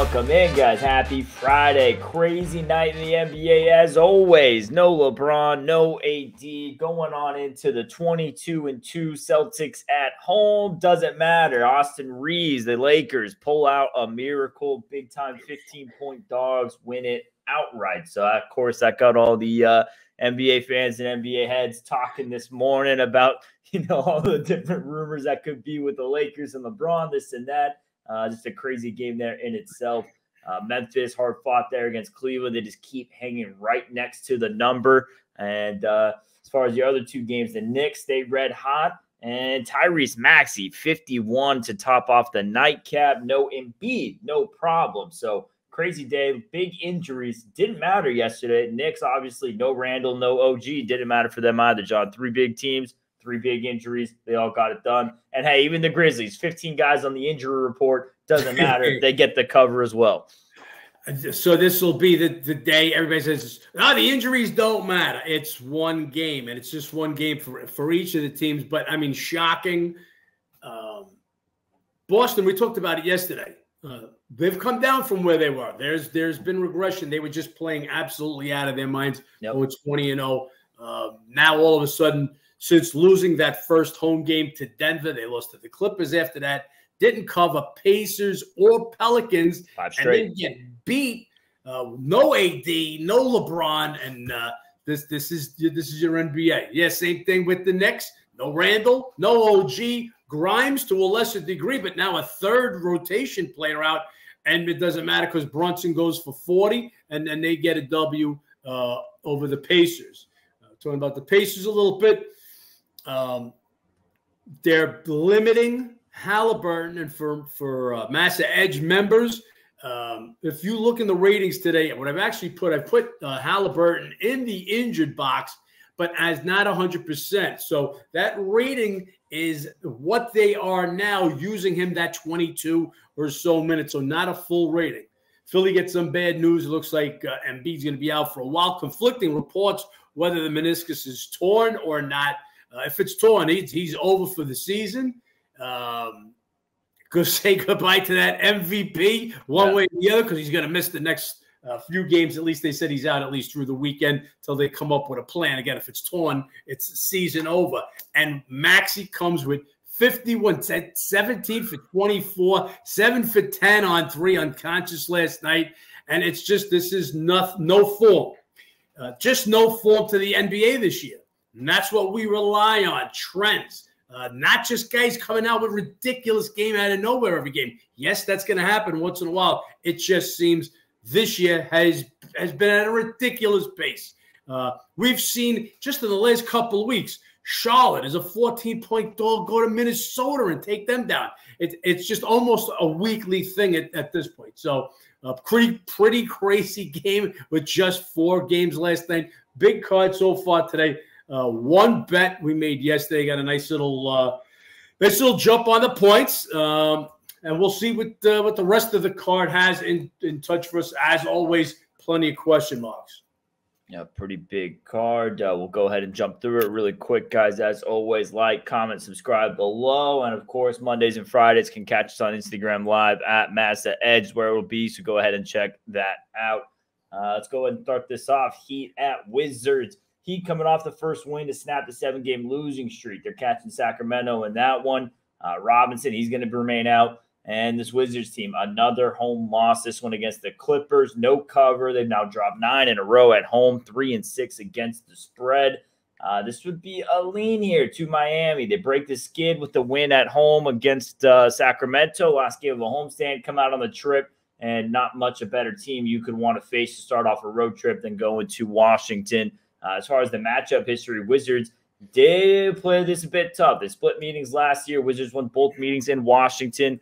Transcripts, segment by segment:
Welcome in, guys. Happy Friday. Crazy night in the NBA as always. No LeBron, no AD. Going on into the 22-2 Celtics at home. Doesn't matter. Austin Reeves, the Lakers, pull out a miracle. Big-time 15-point dogs win it outright. So, of course, that got all the NBA fans and NBA heads talking this morning about, all the different rumors that could be with the Lakers and LeBron, this and that. Just a crazy game there in itself. Memphis, hard fought there against Cleveland. They just keep hanging right next to the number. And as far as the other two games, the Knicks stayed red hot. And Tyrese Maxey, 51 to top off the nightcap. No Embiid, no problem. So crazy day, big injuries. Didn't matter yesterday. Knicks, obviously, no Randall, no OG. Didn't matter for them either, John. Three big teams. Three big injuries. They all got it done. And, hey, even the Grizzlies, 15 guys on the injury report. Doesn't matter. They get the cover as well. So this will be the day everybody says, the injuries don't matter. It's one game, and it's just one game for each of the teams. But, I mean, shocking. Boston, we talked about it yesterday. They've come down from where they were. There's been regression. They were just playing absolutely out of their minds. Yep. Oh, it's 20-0. Now, all of a sudden, since losing that first home game to Denver, they lost to the Clippers after that, didn't cover Pacers or Pelicans, and then get beat. No AD, no LeBron, and this is your NBA. Yeah, same thing with the Knicks. No Randall, no OG, Grimes to a lesser degree, but now a third rotation player out, and it doesn't matter because Brunson goes for 40, and then they get a W over the Pacers. Talking about the Pacers a little bit. They're limiting Halliburton, and for Massa Edge members, if you look in the ratings today, what I've actually I put Halliburton in the injured box, but as not 100%. So that rating is what they are now using him that 22 or so minutes, so not a full rating. Philly gets some bad news. It looks like Embiid's going to be out for a while. Conflicting reports whether the meniscus is torn or not. If it's torn, he's over for the season. Go say goodbye to that MVP one way or the other because he's going to miss the next few games. At least they said he's out at least through the weekend until they come up with a plan. Again, if it's torn, it's season over. And Maxey comes with 51, 17 for 24, 7 for 10 on 3 unconscious last night. And it's just this is no form. Just no form to the NBA this year. And that's what we rely on, trends. Not just guys coming out with ridiculous game out of nowhere every game. Yes, that's going to happen once in a while. It just seems this year has been at a ridiculous pace. We've seen just in the last couple of weeks, Charlotte is a 14-point dog go to Minnesota and take them down. It's just almost a weekly thing at this point. So a pretty crazy game with just 4 games last night. Big card so far today. One bet we made yesterday got a nice little jump on the points, and we'll see what the rest of the card has in touch for us. As always, plenty of question marks. Yeah, pretty big card. We'll go ahead and jump through it really quick, guys. As always, like, comment, subscribe below. And, of course, Mondays and Fridays can catch us on Instagram Live at Massa Edge, where it will be. So go ahead and check that out. Let's go ahead and start this off. Heat at Wizards. Heat coming off the first win to snap the 7-game losing streak. They're catching Sacramento in that one. Robinson, he's going to remain out. And this Wizards team, another home loss. This one against the Clippers. No cover. They've now dropped 9 in a row at home, 3-6 against the spread. This would be a lean here to Miami. They break the skid with the win at home against Sacramento. Last game of a homestand, come out on the trip, and not much a better team you could want to face to start off a road trip than going to Washington. As far as the matchup history, Wizards did play this a bit tough. They split meetings last year. Wizards won both meetings in Washington.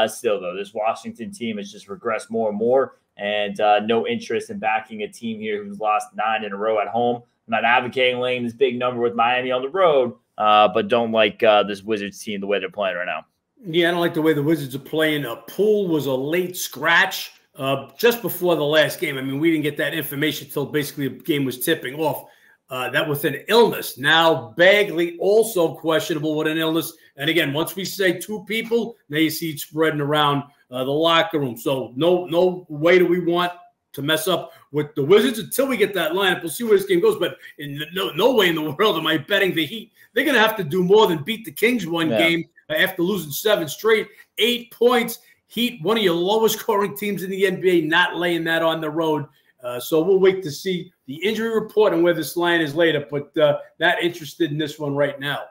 Still, though, this Washington team has just regressed more and more, and no interest in backing a team here who's lost 9 in a row at home. I'm not advocating laying this big number with Miami on the road, but don't like this Wizards team the way they're playing right now. Yeah, I don't like the way the Wizards are playing. Poole was a late scratch just before the last game. I mean, we didn't get that information until basically the game was tipping off. that with an illness. Now Bagley also questionable with an illness. And again, once we say 2 people, now you see it spreading around the locker room. So no way do we want to mess up with the Wizards until we get that lineup. We'll see where this game goes. But in no way in the world am I betting the Heat. They're going to have to do more than beat the Kings one game after losing 7 straight. 8 points. Heat, one of your lowest scoring teams in the NBA, not laying that on the road. So we'll wait to see the injury report and where this line is later. But not interested in this one right now.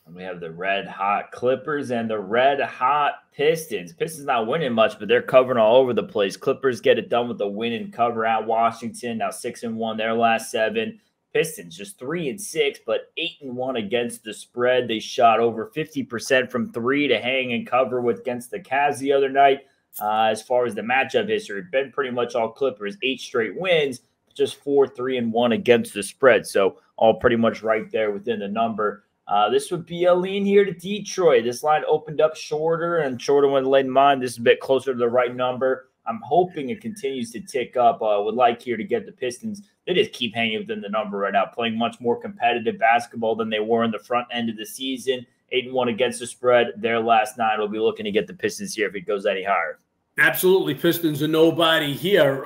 And we have the red-hot Clippers and the red-hot Pistons. Pistons not winning much, but they're covering all over the place. Clippers get it done with the win and cover at Washington. Now 6-1 their last 7. Pistons just 3-6, but 8-1 against the spread. They shot over 50% from 3 to hang and cover against the Cavs the other night. As far as the matchup history, been pretty much all Clippers, 8 straight wins, just 4-3-1 against the spread. So all pretty much right there within the number. This would be a lean here to Detroit. This line opened up shorter and shorter when late in mind. This is a bit closer to the right number. I'm hoping it continues to tick up. Would like here to get the Pistons. They just keep hanging within the number right now, playing much more competitive basketball than they were in the front end of the season. 8-1 against the spread. Their last 9 will be looking to get the Pistons here if it goes any higher. Absolutely. Pistons are nobody here.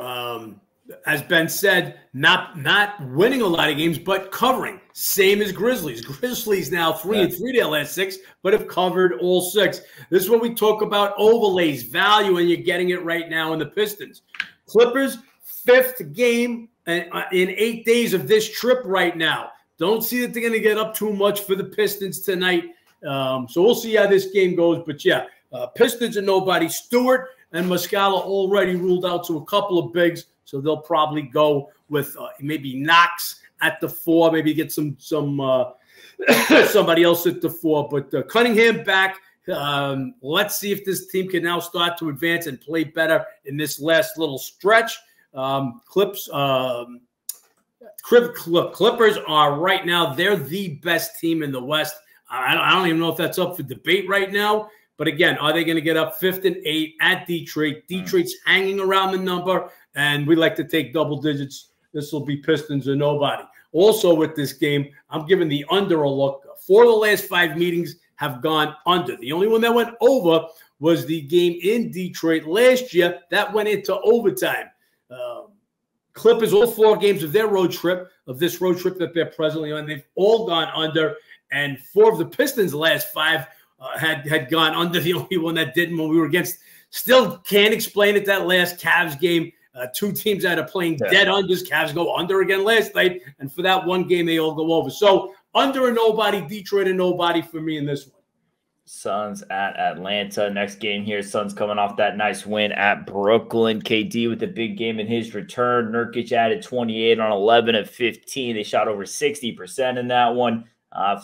As Ben said, not winning a lot of games, but covering. Same as Grizzlies. Grizzlies now 3-3 their last 6, but have covered all 6. This is what we talk about overlays, value, and you're getting it right now in the Pistons. Clippers, 5th game in 8 days of this trip right now. Don't see that they're going to get up too much for the Pistons tonight. So we'll see how this game goes. But, yeah, Pistons are nobody. Stewart and Muscala already ruled out to a couple of bigs. So they'll probably go with maybe Knox at the 4, maybe get some somebody else at the 4. But Cunningham back. Let's see if this team can now start to advance and play better in this last little stretch. Clippers are right now, they're the best team in the West. I don't even know if that's up for debate right now. But again, are they going to get up 5th and 8 at Detroit? Detroit's hanging around the number, and we like to take double digits. This will be Pistons or nobody. Also with this game, I'm giving the under a look. 4 of the last 5 meetings have gone under. The only one that went over was the game in Detroit last year. That went into overtime. Clippers, all 4 games of their road trip, of this road trip that they're presently on, they've all gone under. And 4 of the Pistons' last 5 had gone under. The only one that didn't when we were against. Still can't explain it, that last Cavs game. 2 teams that are playing dead unders. Cavs go under again last night. And for that one game, they all go over. So under a nobody, Detroit a nobody for me in this one. Suns at Atlanta. Next game here. Suns coming off that nice win at Brooklyn. KD with the big game in his return. Nurkic added 28 on 11 of 15. They shot over 60% in that one.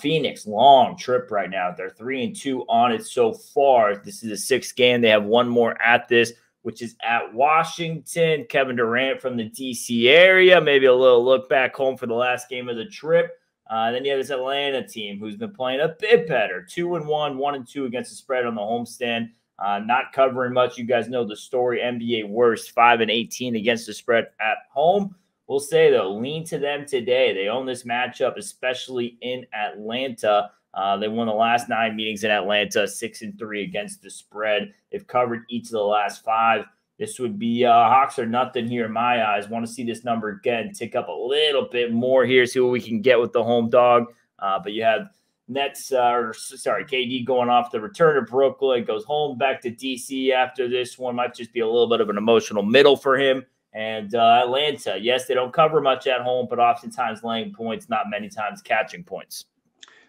Phoenix, long trip right now. They're 3-2 on it so far. This is a 6th game. They have one more at this, which is at Washington. Kevin Durant from the D.C. area. Maybe a little look back home for the last game of the trip. Then you have this Atlanta team who's been playing a bit better. 2-1, 1-2 against the spread on the homestand. Not covering much. You guys know the story. NBA worst, 5-18 against the spread at home. We'll say, though, lean to them today. They own this matchup, especially in Atlanta. They won the last 9 meetings in Atlanta, 6-3 against the spread. They've covered each of the last 5. This would be Hawks or nothing here in my eyes. Want to see this number again tick up a little bit more here, see what we can get with the home dog. But you have KD going off the return to Brooklyn, goes home back to D.C. after this one. Might just be a little bit of an emotional middle for him. And Atlanta, yes, they don't cover much at home, but oftentimes laying points, not many times catching points.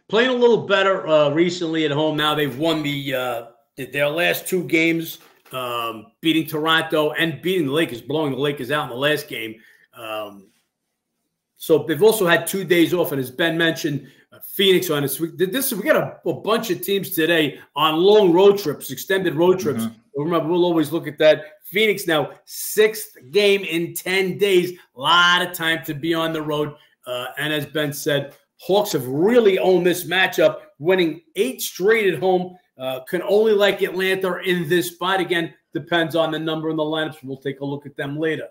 Playing a little better recently at home. Now they've won their last 2 games, beating Toronto and beating the Lakers, blowing the Lakers out in the last game. So they've also had 2 days off, and as Ben mentioned, Phoenix on this. We got a bunch of teams today on long road trips, extended road trips. Remember, we'll always look at that. Phoenix now 6th game in 10 days. A lot of time to be on the road. And as Ben said, Hawks have really owned this matchup, winning 8 straight at home. Can only like Atlanta in this spot. Again, depends on the number in the lineups. We'll take a look at them later.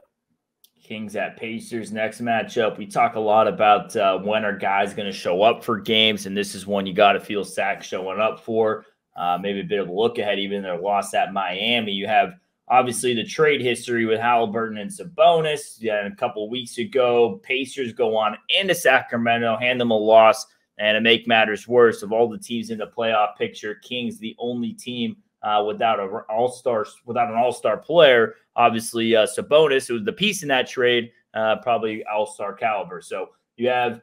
Kings at Pacers next matchup. We talk a lot about when are guys going to show up for games, and this is one you got to feel Sac showing up for. Maybe a bit of a look ahead, even their loss at Miami. You have obviously the trade history with Halliburton and Sabonis. Yeah, a couple weeks ago, Pacers go on into Sacramento, hand them a loss, and to make matters worse, of all the teams in the playoff picture, Kings the only team without an all-star player. Obviously, Sabonis, who was the piece in that trade, probably all-star caliber. So you have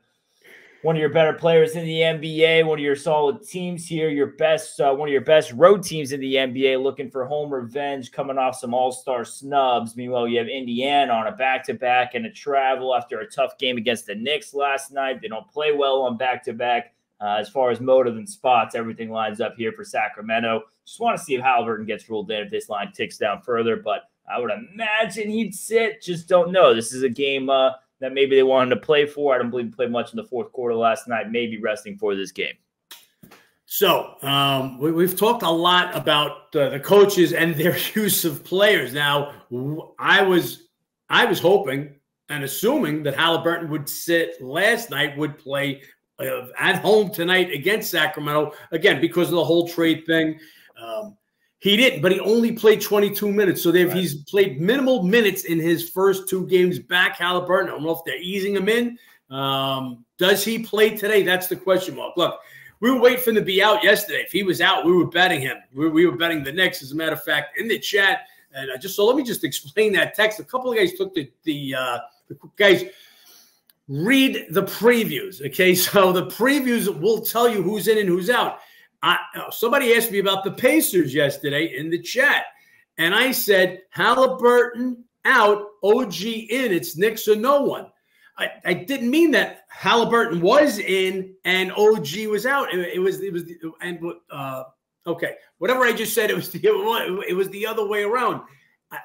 one of your better players in the NBA, one of your solid teams here, one of your best road teams in the NBA, looking for home revenge, coming off some all-star snubs. Meanwhile, you have Indiana on a back-to-back and a travel after a tough game against the Knicks last night. They don't play well on back-to-back. As far as motive and spots, everything lines up here for Sacramento. Just want to see if Halliburton gets ruled in if this line ticks down further, but I would imagine he'd sit. Just don't know. This is a game that maybe they wanted to play for. I don't believe he played much in the fourth quarter last night, maybe resting for this game. So we've talked a lot about the coaches and their use of players. Now, I was hoping and assuming that Halliburton would sit last night, would play at home tonight against Sacramento, again, because of the whole trade thing. He didn't, but he only played 22 minutes. So he's played minimal minutes in his first two games back, Halliburton. I don't know if they're easing him in. Does he play today? That's the question mark. Look, we were waiting for him to be out yesterday. If he was out, we were betting him. We were betting the Knicks, as a matter of fact, in the chat. And so let me just explain that text. A couple of guys took the guys – read the previews, okay? So the previews will tell you who's in and who's out. Somebody asked me about the Pacers yesterday in the chat, and I said, Halliburton out, OG in. It's Knicks or no one. I didn't mean that Halliburton was in and OG was out. Okay, whatever I just said, it was the other way around.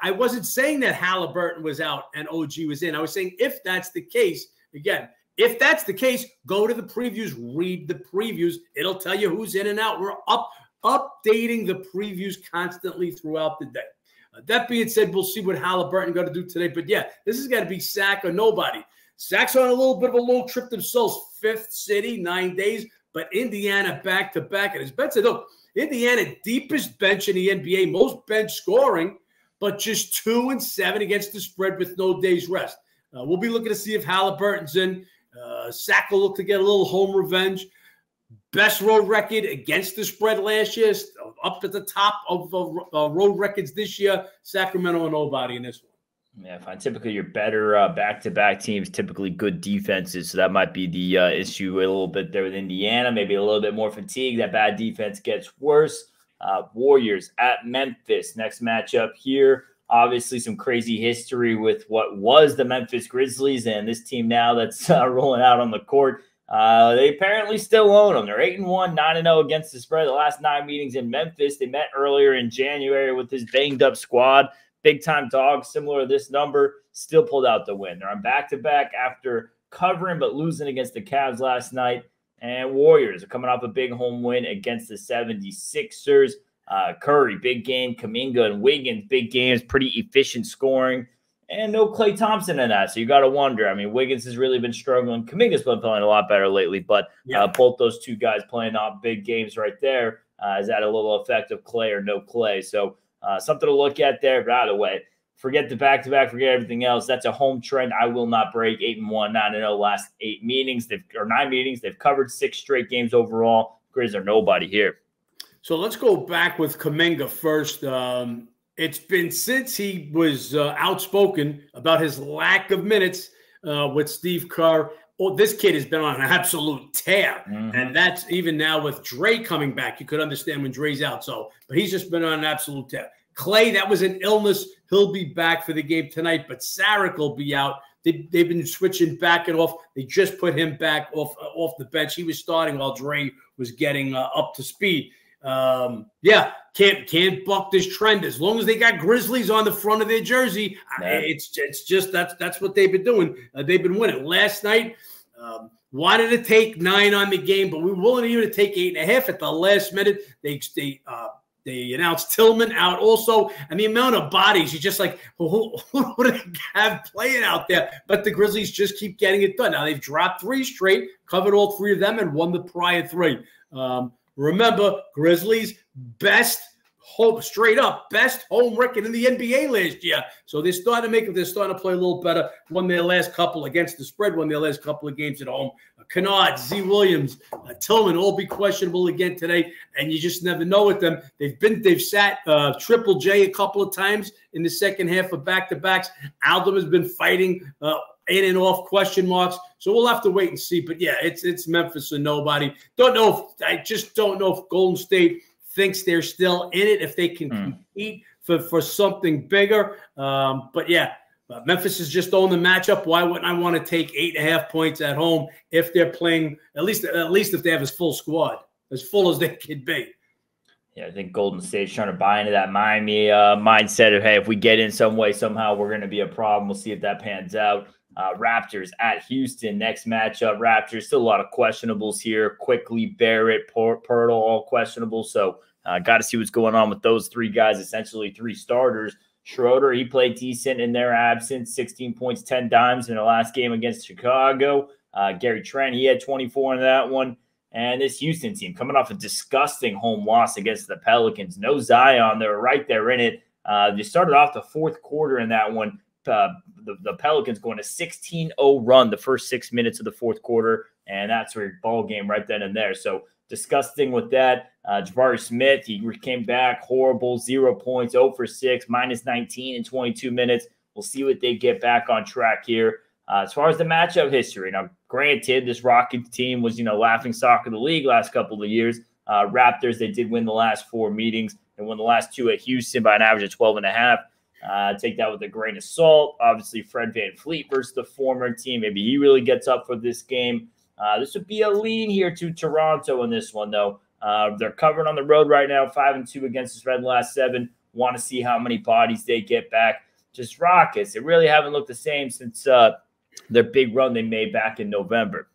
I wasn't saying that Halliburton was out and OG was in. I was saying if that's the case. Again, if that's the case, go to the previews, read the previews. It'll tell you who's in and out. We're updating the previews constantly throughout the day. That being said, we'll see what Halliburton got to do today. But, yeah, this has got to be Sac or nobody. Sac's on a little bit of a long trip themselves. Fifth city, 9 days. But Indiana back-to-back. And as Ben said, look, Indiana deepest bench in the NBA, most bench scoring, but just 2-7 against the spread with no day's rest. We'll be looking to see if Halliburton's in. Sac will look to get a little home revenge. Best road record against the spread last year, up at the top of road records this year. Sacramento and nobody in this one. Yeah, fine. Typically, your better back-to-back teams, typically good defenses. So that might be the issue a little bit there with Indiana. Maybe a little bit more fatigue. That bad defense gets worse. Warriors at Memphis. Next matchup here. Obviously, some crazy history with what was the Memphis Grizzlies and this team now that's rolling out on the court. They apparently still own them. They're 8-1, 9-0 against the spread. The last 9 meetings in Memphis. They met earlier in January with this banged-up squad. Big-time dogs, similar to this number, still pulled out the win. They're on back-to-back after covering but losing against the Cavs last night. And Warriors are coming off a big home win against the 76ers. Curry, big game. Kuminga and Wiggins, big games, pretty efficient scoring. And no Klay Thompson in that. So you got to wonder. I mean, Wiggins has really been struggling. Kuminga's been playing a lot better lately. But both those two guys playing off big games right there has had a little effect of Klay or no Klay. So something to look at there. But either way, forget the back-to-back, forget everything else. That's a home trend I will not break. 8-1, 9-0 last 9 meetings. They've covered 6 straight games overall. Grizz are nobody here. So let's go back with Kuminga first. It's been since he was outspoken about his lack of minutes with Steve Kerr. Oh, this kid has been on an absolute tear. And that's even now with Dre coming back. You could understand when Dre's out. But he's just been on an absolute tear. Klay, that was an illness. He'll be back for the game tonight, but Saric will be out. They've been switching back and off. They just put him back off the bench. He was starting while Dre was getting up to speed. Can't buck this trend. As long as they got Grizzlies on the front of their jersey, it's just that's what they've been doing. They've been winning. Last night, wanted to take 9 on the game, but we were willing even to take 8.5 at the last minute. They They announced Tillman out also, and the amount of bodies, you're just like, who do they have playing out there? But the Grizzlies just keep getting it done. Now they've dropped 3 straight, covered all 3 of them, and won the prior 3. Remember, Grizzlies best home record in the NBA last year. So they're starting to make it. They're starting to play a little better. Won their last couple against the spread. Won their last couple of games at home. Kennard, Z. Williams, Tillman all be questionable again today, and you just never know with them. They've sat Triple J a couple of times in the second half of back-to-backs. Aldum has been fighting in and off question marks. So we'll have to wait and see. But yeah, it's Memphis or nobody. I just don't know if Golden State thinks they're still in it, if they can compete for something bigger. But yeah, Memphis is just on the matchup. Why wouldn't I want to take 8.5 points at home if they're playing, at least if they have his full squad, as full as they could be? Yeah, I think Golden State's trying to buy into that Miami mindset of, hey, if we get in some way, somehow we're going to be a problem. We'll see if that pans out. Raptors at Houston, next matchup. Raptors, still a lot of questionables here. Quickly, Barrett, Pirtle, all questionable. So got to see what's going on with those 3 guys, essentially 3 starters. Schroeder, he played decent in their absence, 16 points, 10 dimes in the last game against Chicago. Gary Trent, he had 24 in that one. And this Houston team coming off a disgusting home loss against the Pelicans. No Zion. They were right there in it. They started off the 4th quarter in that one. The Pelicans going a 16-0 run the first 6 minutes of the 4th quarter. And that's your ball game right then and there. So disgusting with that. Jabari Smith, he came back horrible, 0 points, 0 for 6, minus 19 in 22 minutes. We'll see what they get back on track here. As far as the matchup history, now granted, this Rockets team was, laughing stock of the league last couple of years. Raptors, they did win the last 4 meetings. They won the last 2 at Houston by an average of 12.5. Take that with a grain of salt. Obviously, Fred VanVleet versus the former team. Maybe he really gets up for this game. This would be a lean here to Toronto in this one, though. They're covered on the road right now, 5-2 against the spread in the last 7. Want to see how many bodies they get back. Just Rockets, they really haven't looked the same since their big run they made back in November.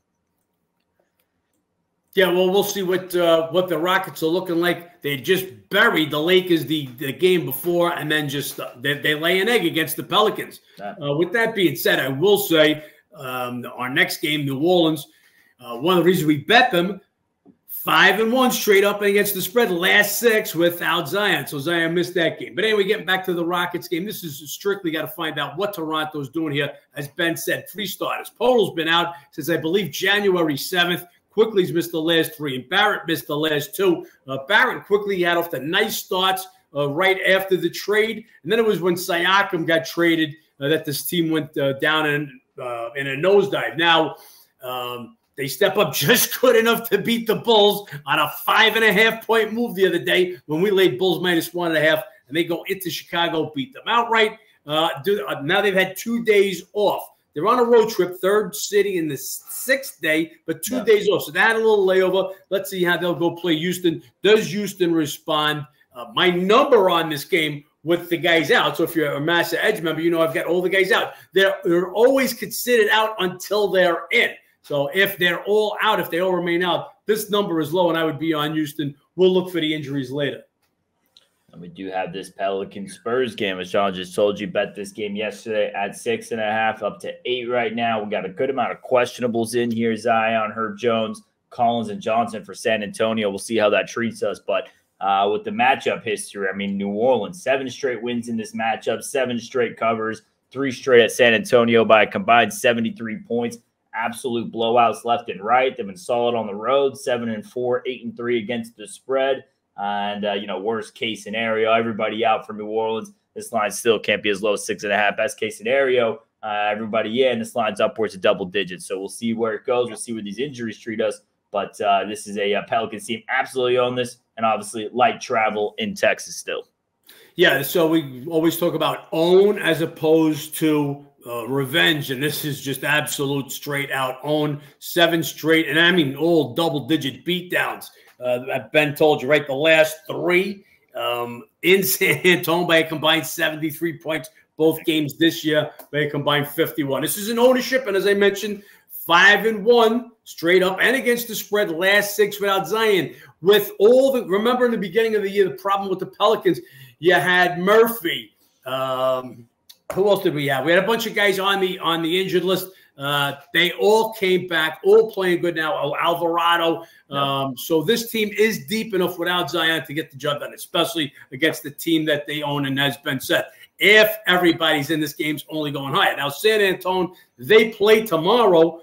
Yeah, well, we'll see what the Rockets are looking like. They just buried the Lakers the game before, and then just they lay an egg against the Pelicans. With that being said, I will say our next game, New Orleans, one of the reasons we bet them, 5-1 straight up against the spread, last 6 without Zion. So Zion missed that game. But anyway, getting back to the Rockets game, this is strictly got to find out what Toronto's doing here. As Ben said, 3 starters. Polo's been out since, I believe, January 7th. Quickly's missed the last 3, and Barrett missed the last 2. Barrett quickly had off the nice starts right after the trade. And then it was when Siakam got traded that this team went down in a nosedive. Now, they step up just good enough to beat the Bulls on a 5.5-point move the other day when we laid Bulls minus 1.5, and they go into Chicago, beat them outright. Now they've had 2 days off. They're on a road trip, 3rd city in the 6th day, but 2 days off. So they had a little layover. Let's see how they'll go play Houston. Does Houston respond? My number on this game with the guys out. So if you're a Massa Edge member, I've got all the guys out. They're always considered out until they're in. So if they're all out, if they all remain out, this number is low, and I would be on Houston. We'll look for the injuries later. And we do have this Pelicans-Spurs game, as John just told you. Bet this game yesterday at 6.5, up to 8 right now. We got a good amount of questionables in here. Zion, Herb Jones, Collins, and Johnson for San Antonio. We'll see how that treats us. But with the matchup history, New Orleans, 7 straight wins in this matchup, 7 straight covers, 3 straight at San Antonio by a combined 73 points. Absolute blowouts left and right. They've been solid on the road, 7-4, 8-3 against the spread. And, worst case scenario, everybody out for New Orleans. This line still can't be as low as 6.5. Best case scenario, everybody in. This line's upwards of double digits. So we'll see where it goes. We'll see where these injuries treat us. But this is a Pelicans team absolutely on this, and obviously light travel in Texas still. Yeah, so we always talk about own as opposed to revenge, and this is just absolute straight out own. 7 straight, and all double-digit beatdowns. Ben told you, right? The last 3 in San Antonio by a combined 73 points. Both games this year by a combined 51. This is an ownership, and as I mentioned, 5-1 straight up and against the spread, last 6 without Zion. With all the, remember in the beginning of the year, the problem with the Pelicans, you had Murphy. Who else did we have? We had a bunch of guys on the injured list. They all came back, all playing good now. Alvarado. So this team is deep enough without Zion to get the job done, especially against the team that they own and has been set. If everybody's in this game's only going higher. Now, San Antonio, they play tomorrow.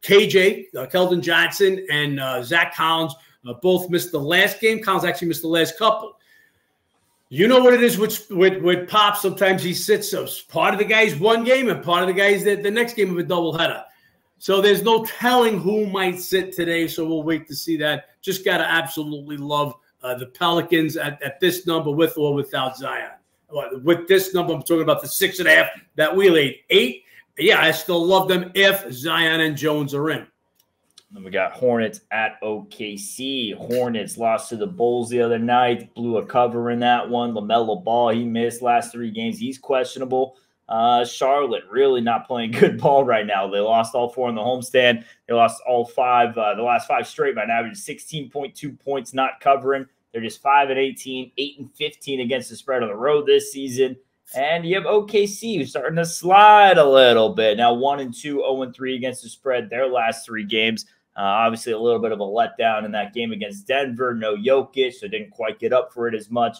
KJ, Keldon Johnson, and Zach Collins both missed the last game. Collins actually missed the last couple. You know what it is with Pop. Sometimes he sits. So part of the guy's one game and part of the guy's the next game of a doubleheader. So there's no telling who might sit today. So we'll wait to see that. Just got to absolutely love the Pelicans at this number with or without Zion. With this number, I'm talking about the 6.5 that we laid. 8, yeah, I still love them if Zion and Jones are in. Then we got Hornets at OKC. Hornets lost to the Bulls the other night. Blew a cover in that one. LaMelo Ball, he missed last 3 games. He's questionable. Charlotte really not playing good ball right now. They lost all 4 in the homestand. They lost all 5, the last 5 straight by an average 16.2 points, not covering. They're just 5-18, 8-15 against the spread on the road this season. And you have OKC who's starting to slide a little bit. Now 1-2, 0-3 against the spread their last 3 games. Obviously, a little bit of a letdown in that game against Denver. No Jokic, so didn't quite get up for it as much.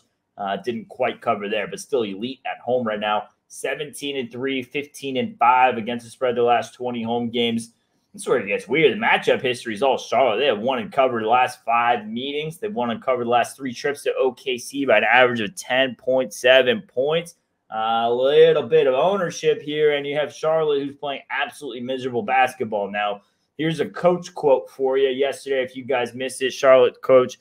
Didn't quite cover there, but still elite at home right now. 17-3, 15-5 against the spread their last 20 home games. This is where it gets weird. The matchup history is all Charlotte. They have won and covered the last 5 meetings. They've won and covered the last 3 trips to OKC by an average of 10.7 points. A little bit of ownership here, and you have Charlotte who's playing absolutely miserable basketball now. Here's a coach quote for you. Yesterday, if you guys missed it, Charlotte coach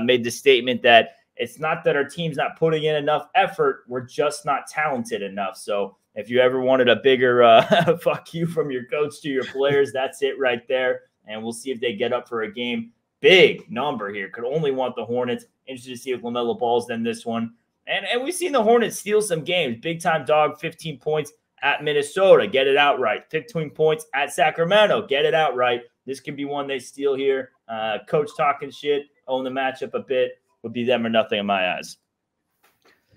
made the statement that it's not that our team's not putting in enough effort. We're just not talented enough. So if you ever wanted a bigger fuck you from your coach to your players, that's it right there. And we'll see if they get up for a game. Big number here. Could only want the Hornets. Interested to see if LaMelo Ball's in this one. And we've seen the Hornets steal some games. Big-time dog, 15 points at Minnesota. Get it outright. 15 points at Sacramento. Get it outright. This could be one they steal here. Coach talking shit, own the matchup a bit. Would be them or nothing in my eyes.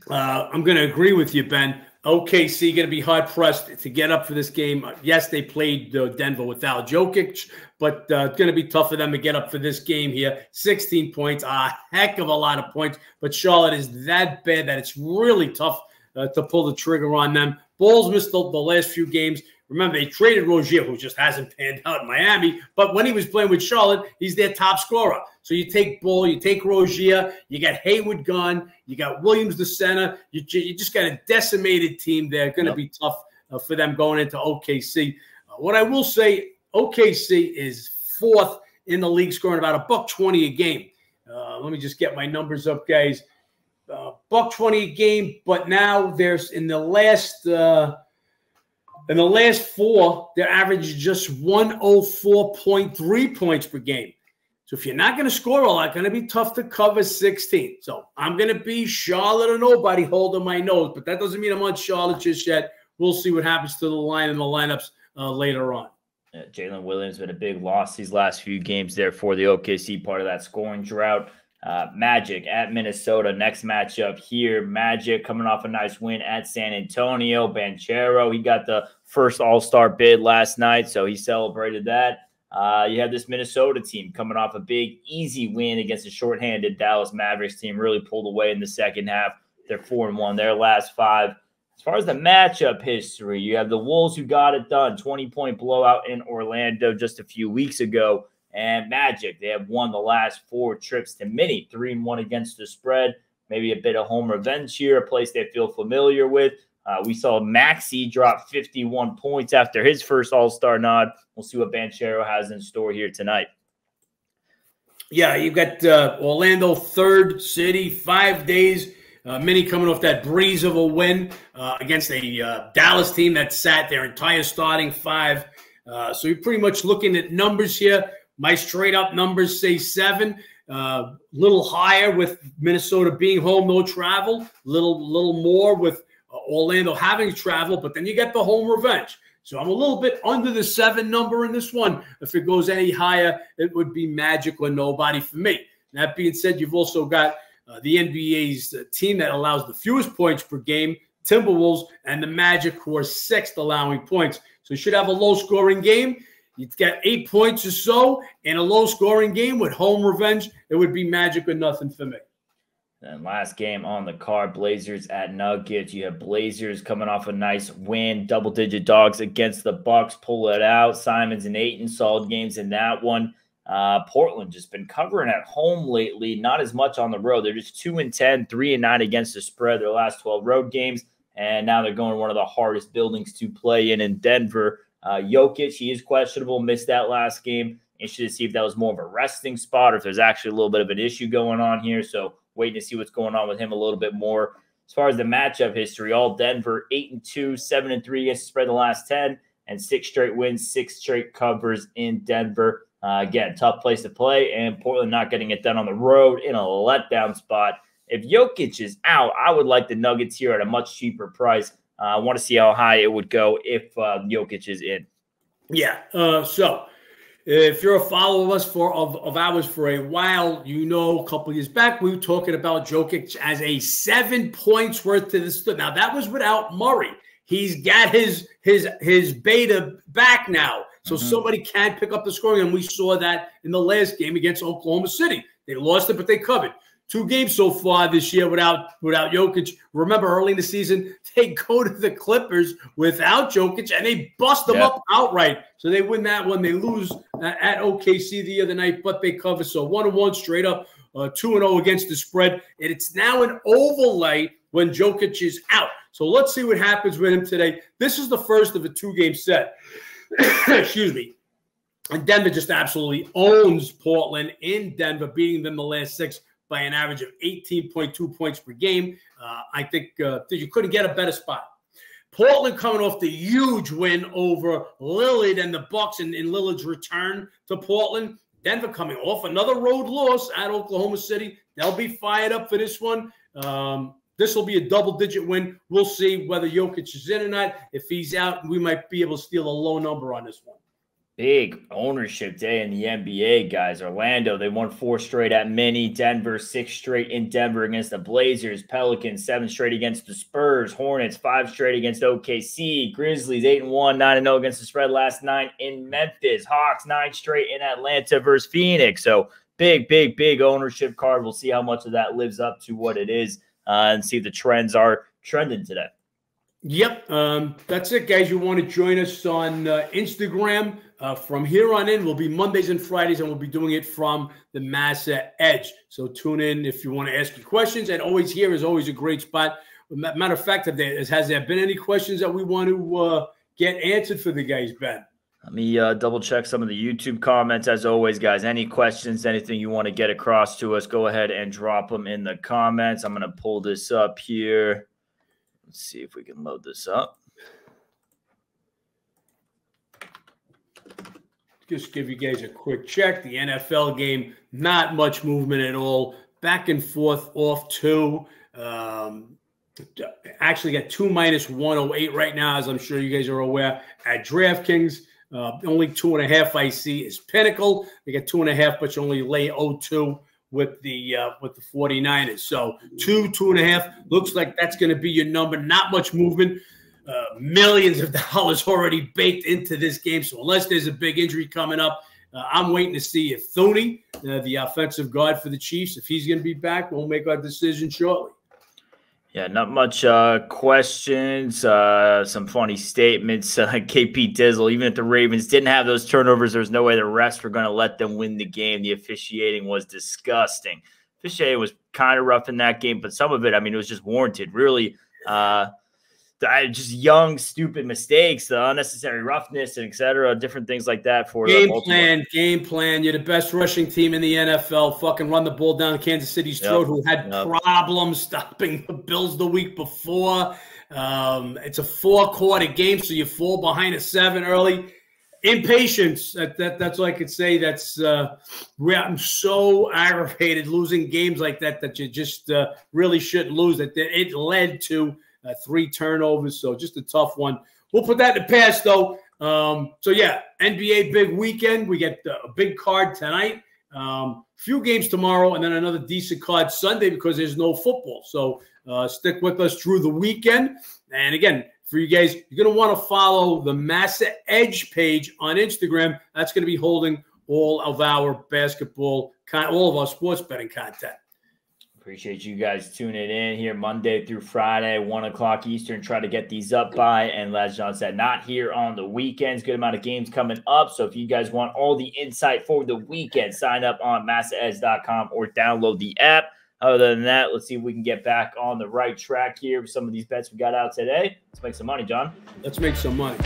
I'm going to agree with you, Ben. OKC going to be hard-pressed to get up for this game. Yes, they played Denver without Jokic, but it's going to be tough for them to get up for this game here. 16 points, a heck of a lot of points, but Charlotte is that bad that it's really tough to pull the trigger on them. Bulls missed the last few games. Remember, they traded Rozier, who just hasn't panned out in Miami, but when he was playing with Charlotte, he's their top scorer. So you take Bull, you take Rozier, you got Hayward gone, you got Williams the center. You just got a decimated team there. Going to be tough for them going into OKC. What I will say, OKC is 4th in the league, scoring about $1.20 a game. Let me just get my numbers up, guys. $1.20 a game, but now there's in the last 4, their average is just 104.3 points per game. So if you're not going to score a lot, it's going to be tough to cover 16. So I'm going to be Charlotte or nobody holding my nose, but that doesn't mean I'm on Charlotte just yet. We'll see what happens to the line and the lineups later on. Yeah, Jalen Williams been a big loss these last few games there for the OKC, part of that scoring drought. Magic at Minnesota. Next matchup here. Magic coming off a nice win at San Antonio. Banchero, he got the first All-Star bid last night, so he celebrated that. You have this Minnesota team coming off a big, easy win against a shorthanded Dallas Mavericks team. Really pulled away in the second half. They're 4-1, their last 5. As far as the matchup history, you have the Wolves who got it done. 20-point blowout in Orlando just a few weeks ago. And Magic, they have won the last 4 trips to Mini, 3-1 against the spread. Maybe a bit of home revenge here, a place they feel familiar with. We saw Maxey drop 51 points after his first All-Star nod. We'll see what Banchero has in store here tonight. Yeah, you've got Orlando, third city, 5 days. Mini coming off that breeze of a win against a Dallas team that sat their entire starting 5. So you're pretty much looking at numbers here. My straight-up numbers say 7. Little higher with Minnesota being home, no travel. Little more with Orlando having travel, but then you get the home revenge. So I'm a little bit under the 7 number in this one. If it goes any higher, it would be Magic or nobody for me. That being said, you've also got the NBA's team that allows the fewest points per game, Timberwolves, and the Magic, who are 6th allowing points. So you should have a low-scoring game. You'd get 8 points or so in a low-scoring game with home revenge. It would be Magic or nothing for me. And last game on the card, Blazers at Nuggets. You have Blazers coming off a nice win, double-digit dogs against the Bucks, pull it out. Simons and Ayton, solid games in that one. Portland just been covering at home lately, not as much on the road. They're just 2-10, 3-9 against the spread their last 12 road games, and now they're going to one of the hardest buildings to play in Denver. Jokic, he is questionable, missed that last game. Interested to see if that was more of a resting spot or if there's actually a little bit of an issue going on here. So waiting to see what's going on with him a little bit more. As far as the matchup history, all Denver 8-2, 7-3 against the spread the last 10, and 6 straight wins, 6 straight covers in Denver. Again, tough place to play, and Portland not getting it done on the road in a letdown spot. If Jokic is out, I would like the Nuggets here at a much cheaper price. I want to see how high it would go if Jokic is in. Yeah, so if you're a follower of us of ours for a while, you know a couple years back we were talking about Jokic as a 7 points worth to the stood. Now that was without Murray. He's got his beta back now, so somebody can pick up the scoring, and we saw that in the last game against Oklahoma City. They lost it, but they covered. 2 games so far this year without Jokic. Remember, early in the season, they go to the Clippers without Jokic, and they bust them up outright. So they win that one. They lose at OKC the other night, but they cover. So 1-1 straight up, 2-0 against the spread. And it's now an overlay when Jokic is out. So let's see what happens with him today. This is the first of a 2-game set. Excuse me. And Denver just absolutely owns Portland in Denver, beating them the last 6 by an average of 18.2 points per game. I think you couldn't get a better spot. Portland coming off the huge win over Lillard and the Bucks in Lillard's return to Portland. Denver coming off another road loss at Oklahoma City. They'll be fired up for this one. This will be a double-digit win. We'll see whether Jokic is in or not. If he's out, we might be able to steal a low number on this one. Big ownership day in the NBA, guys. Orlando, they won 4 straight at Mini. Denver, 6 straight in Denver against the Blazers. Pelicans, 7 straight against the Spurs. Hornets, 5 straight against OKC. Grizzlies, 8-1, 9-0 against the spread last 9 in Memphis. Hawks, 9 straight in Atlanta versus Phoenix. So big ownership card. We'll see how much of that lives up to what it is and see if the trends are trending today. Yep. That's it, guys. You want to join us on Instagram. From here on in, we'll be Mondays and Fridays, and we'll be doing it from the Massa Edge. So tune in if you want to ask your questions. And always here is always a great spot. Matter of fact, has there been any questions that we want to get answered for the guys, Ben? Let me double check some of the YouTube comments. As always, guys, any questions, anything you want to get across to us, go ahead and drop them in the comments. I'm going to pull this up here. Let's see if we can load this up. Just give you guys a quick check. The NFL game, not much movement at all. Back and forth off 2. Actually got 2 minus 108 right now, as I'm sure you guys are aware, at DraftKings. Only 2.5 I see is Pinnacle. They got 2.5, but you only lay 0.2 with the 49ers. So 2.5 looks like that's going to be your number. Not much movement. Millions of dollars already baked into this game. So unless there's a big injury coming up, I'm waiting to see if Thuney, the offensive guard for the Chiefs, if he's going to be back. We'll make our decision shortly. Yeah, not much questions, some funny statements. KP Dizzle, even if the Ravens didn't have those turnovers, there was no way the refs were going to let them win the game. The officiating was disgusting. Officiating was kind of rough in that game, but some of it, I mean, it was just warranted. Really, just young, stupid mistakes, the unnecessary roughness, and et cetera, different things like that. For game plan. You're the best rushing team in the NFL. Fucking run the ball down Kansas City's throat, who had problems stopping the Bills the week before. It's a 4-quarter game, so you fall behind a 7 early. Impatience. That's all I could say. That's I'm so aggravated losing games like that you just really shouldn't lose. That it led to 3 turnovers, so just a tough one. we'll put that in the past, though. So, yeah, NBA big weekend. We get a big card tonight. Few games tomorrow, and then another decent card Sunday because there's no football. So stick with us through the weekend. And, again, for you guys, you're going to want to follow the Massa Edge page on Instagram. That's going to be holding all of our basketball, all of our sports betting content. Appreciate you guys tuning in here Monday through Friday, 1 o'clock Eastern. Try to get these up by. And as John said, not here on the weekends. Good amount of games coming up. So if you guys want all the insight for the weekend, sign up on massaedge.com or download the app. Other than that, let's see if we can get back on the right track here with some of these bets we got out today. Let's make some money, John. Let's make some money.